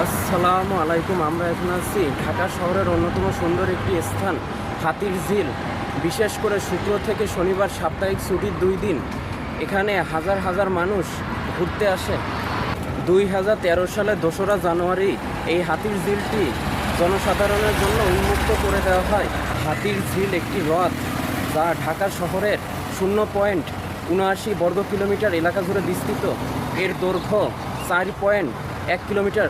আসসালামু আলাইকুম। আমরা এখন আছি ঢাকা শহরের অন্যতম সুন্দর একটি স্থান হাতির ঝিল। বিশেষ করে শুক্র থেকে শনিবার সাপ্তাহিক ছুটির 2 দিন এখানে হাজার হাজার মানুষ ঘুরতে আসে। 2013 সালে 2রা জানুয়ারি এই হাতির ঝিলটি জনসাধারণের জন্য উন্মুক্ত করে দেওয়া হয়। হাতির ঝিল একটি হ্রদ যা ঢাকা শহরের 0.79 বর্গ কিলোমিটার এলাকা জুড়ে বিস্তৃত। এর দৈর্ঘ্য 4.1 কিলোমিটার,